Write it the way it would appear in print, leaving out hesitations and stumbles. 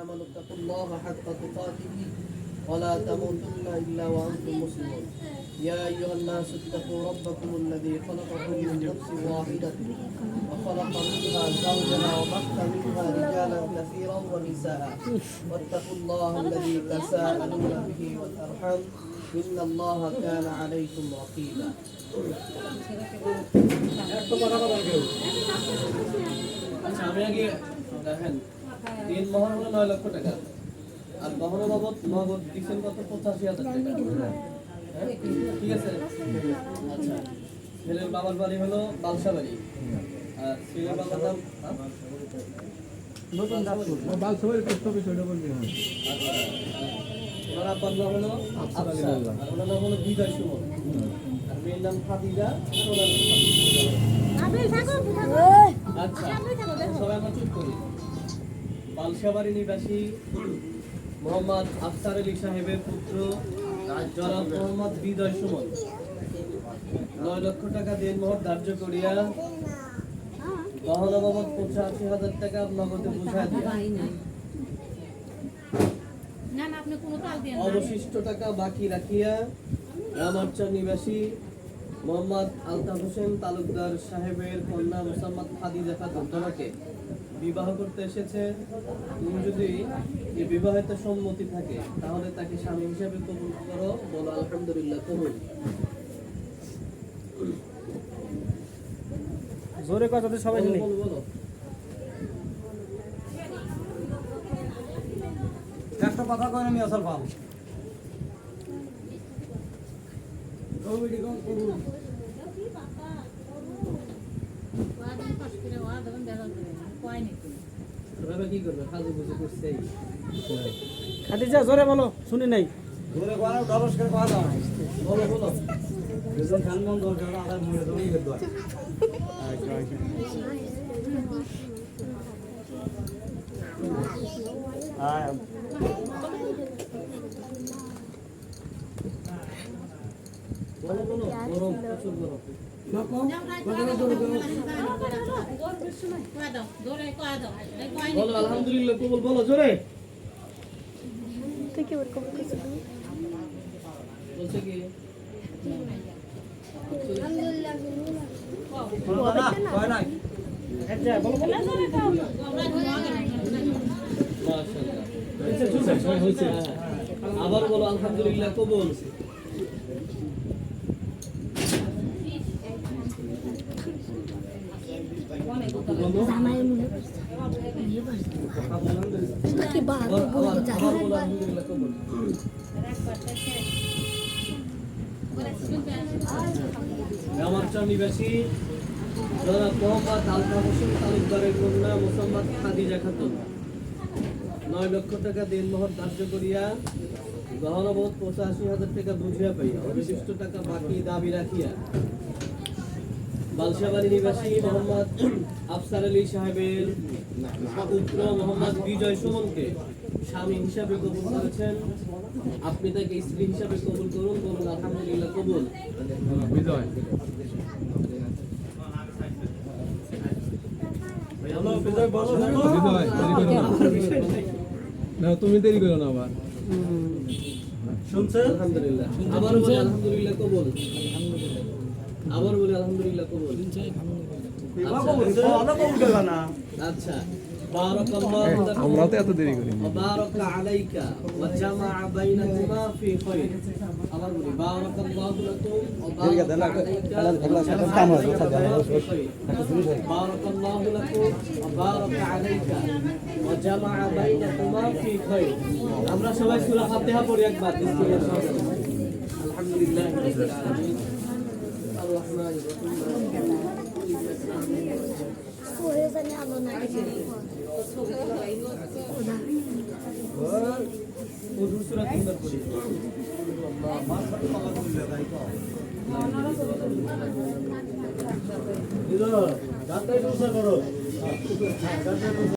آمنوا اتقوا الله حق تقاته ولا تموتن إلا وأنتم مسلمون يا أيها الناس اتقوا ربكم الذي خلقكم من نفس واحدة وخلق منها زوجها وبث منها رجالا كثيرا ونساء واتقوا الله الذي تساءلون به والأرحام إن الله كان عليكم رقيبا আচ্ছা আমি আগে দেখেন 3 মোহর হলো 9 লক্ষ টাকা আর গহনা বাবদ নগদ দিচ্ছেন কত 85,000 টাকা হ্যাঁ ঠিক আছে আচ্ছা ছেলের বাবার বাড়ি হলো বালসাবাড়ি আর ছেলের বাবার নাম নতুন দাসপুর বালসাবাড়ি পোস্ট অফিস ওইটা বলবি হ্যাঁ আচ্ছা ওনার আব্বার নাম হলো আফসার আলী মোল্লা আর ওনার নাম হলো বিজয় সুমন আর মেয়ের নাম ফাতিজা সোনার আচ্ছা সবাই আমরা চুপ করি বালসাবাড়ি নিবাসী মোহাম্মদ আফসার আলী সাহেবের পুত্র জনাব মোহাম্মদ বিজয় সুমন 9 লক্ষ টাকা দেনমোহর ধার্য করিয়া গহনা বাবদ 85,000 টাকা নগদে বুঝায় দিয়া অবশিষ্ট টাকা বাকি রাখিয়া রামারচর নিবাসী মোহাম্মদ আলতাফ হোসেন তালুকদার সাহেবের কন্যা মোসাম্মদ খাদিজা খাতুন তোমাকে বিবাহ করতে এসেছে তুমি যদি এই বিবাহেতে সম্মতি থাকে তাহলে তাকে স্বামী হিসেবে কবুল করো বলো আলহামদুলিল্লাহ কবুল জোরে কথা তো সবাই শুনি বলো একটা কথা কই আমি আসল পাবো কবিডি কোন কবুল কি করবে খাজু বুঝে করছে খাদিজা জোরে বলো শুনি নাই জোরে বলো দরস করে কথা দাও বলো বলো দুজন খান মন দরকার আলাদা মুড়ে দই করে দাও আয় বলো বলো গরম প্রচুর গরম বলো আলহামদুলিল্লাহ কবুল বলো জোরে তুই কি কবুল করছিস বলছে কি আলহামদুলিল্লাহ বলো না কয় নাই আচ্ছা বলো বলো মাশাআল্লাহ আবার বলো আলহামদুলিল্লাহ কবুল জামাই মনে কি বাত বলে যাচ্ছে রামারচর নিবাসী জনাব মোহাম্মদ আলতাফ হোসেন তালুকদারের কন্যা মোসাম্মদ খাদিজা খাতুন 9 লক্ষ টাকা দেনমোহর ধার্য করিয়া গহনা বাবদ 85,000 টাকা বুঝিয়া পাইয়া অবশিষ্ট টাকা বাকি দাবি রাখিয়া বালসাবাড়ি নিবাসী মোহাম্মদ আফসার আলী সাহেবের পুত্র মোহাম্মদ বিজয় সুমনকে স্বামী হিসাবে কবুল করেছেন আপনি তাকে স্ত্রী হিসাবে কবুল করুন বলুন আলহামদুলিল্লাহ কবুল বিজয় তুমি দেরি করো না আবার শুনছেন আলহামদুলিল্লাহ আবার বলি আলহামদুলিল্লাহ কবুল আবার বলি আলহামদুলিল্লাহ কবুল আচ্ছা আমরা তো এত দেরি করি বারাকা আলাইকা ওয়া জামাআ বাইনাকুমা ফি খায়র আবার বলি বারাকাল্লাহু লাকুম ওয়া বারাকা বারাকাল্লাহু লাকুম ওয়া বারাকা আলাইকা ওয়া জামাআ বাইনাকুমা ফি খায়র আমরা সবাই সূরা ফাতিহা পড়ি একবার বিসমিল্লাহ আলহামদুলিল্লাহ রাব্বিল আলামিন আর রহমানির রহিম করো